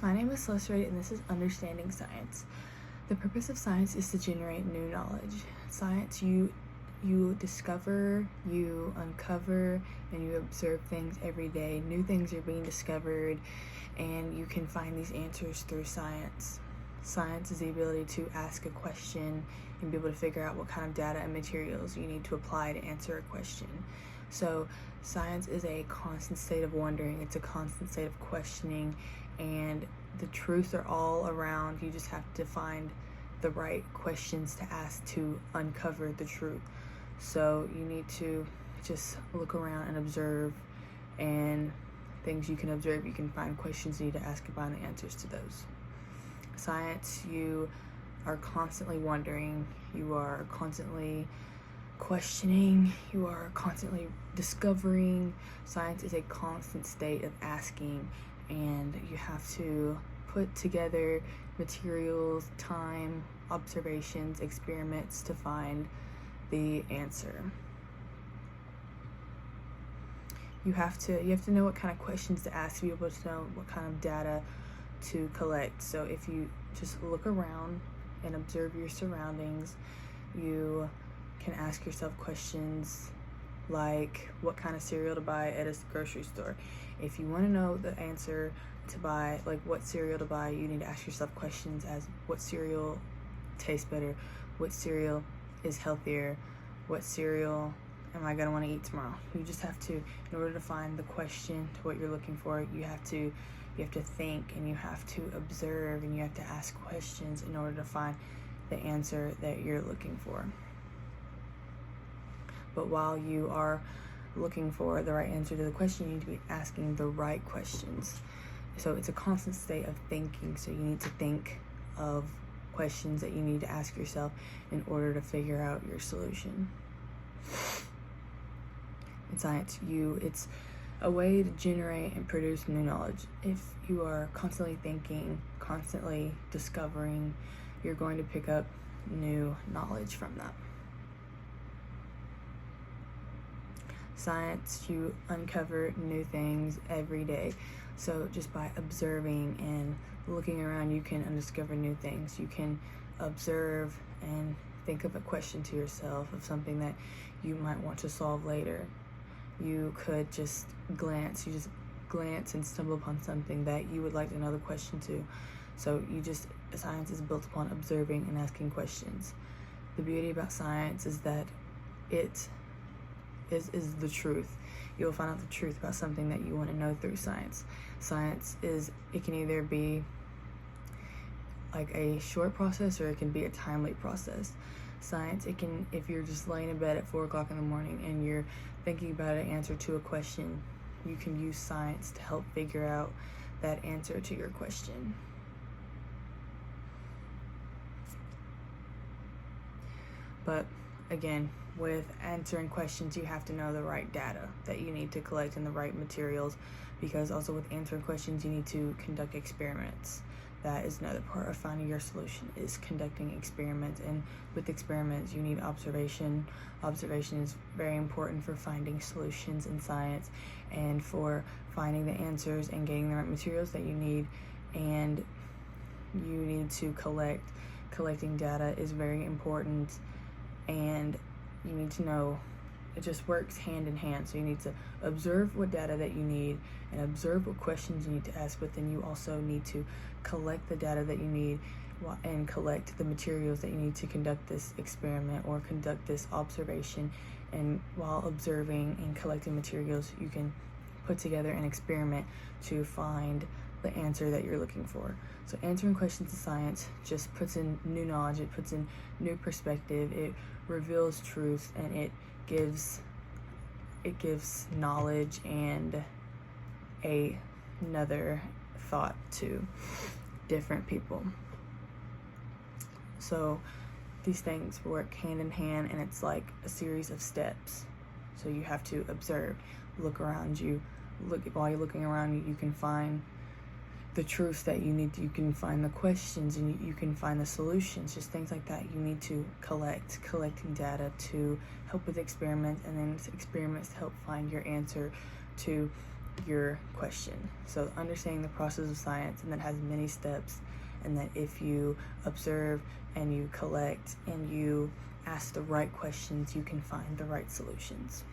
My name is Celeste and this is Understanding Science. The purpose of science is to generate new knowledge. Science, you discover, you uncover, and you observe things every day. New things are being discovered, and you can find these answers through science. Science is the ability to ask a question and be able to figure out what kind of data and materials you need to apply to answer a question. So science is a constant state of wondering. It's a constant state of questioning, and the truths are all around. You just have to find the right questions to ask to uncover the truth. So you need to just look around and observe, and things you can observe, you can find questions you need to ask and find the answers to those. Science, you are constantly wondering, you are constantly questioning, you are constantly discovering. Science is a constant state of asking, and you have to put together materials, time, observations, experiments to find the answer. You have to know what kind of questions to ask to be able to know what kind of data to collect. So if you just look around and observe your surroundings, you can ask yourself questions like what kind of cereal to buy at a grocery store. If you want to know the answer to buy, like what cereal to buy, you need to ask yourself questions as what cereal tastes better, what cereal is healthier, what cereal am I going to want to eat tomorrow. You just have to, in order to find the question to what you're looking for, you have to think, and you have to observe, and you have to ask questions in order to find the answer that you're looking for. But while you are looking for the right answer to the question, you need to be asking the right questions. So it's a constant state of thinking. So you need to think of questions that you need to ask yourself in order to figure out your solution. In science, it's a way to generate and produce new knowledge. If you are constantly thinking, constantly discovering, you're going to pick up new knowledge from that. Science, you uncover new things every day. So just by observing and looking around, you can discover new things. You can observe and think of a question to yourself of something that you might want to solve later. You could just glance and stumble upon something that you would like to know the question to. So science is built upon observing and asking questions. The beauty about science is that it is the truth. You'll find out the truth about something that you want to know through science. Science it can either be like a short process or it can be a timely process. Science, if you're just laying in bed at 4 o'clock in the morning and you're thinking about an answer to a question, you can use science to help figure out that answer to your question. But again, with answering questions, you have to know the right data that you need to collect and the right materials, because also with answering questions, you need to conduct experiments. That is another part of finding your solution, is conducting experiments. And with experiments, you need observation. Observation is very important for finding solutions in science and for finding the answers and getting the right materials that you need. And you need to collecting data is very important, and you need to know it just works hand in hand. So you need to observe what data that you need and observe what questions you need to ask, but then you also need to collect the data that you need and collect the materials that you need to conduct this experiment or conduct this observation. And while observing and collecting materials, you can put together an experiment to find the answer that you're looking for. So answering questions in science just puts in new knowledge, it puts in new perspective, it reveals truth, and it gives knowledge and another thought to different people. So these things work hand in hand, and it's like a series of steps. So you have to observe, look around you, while you're looking around, you can find the truth that you need. You can find the questions, and you can find the solutions, just things like that. You need to collecting data to help with experiments, and then experiments to help find your answer to your question. So understanding the process of science, and that has many steps, and that if you observe and you collect and you ask the right questions, you can find the right solutions.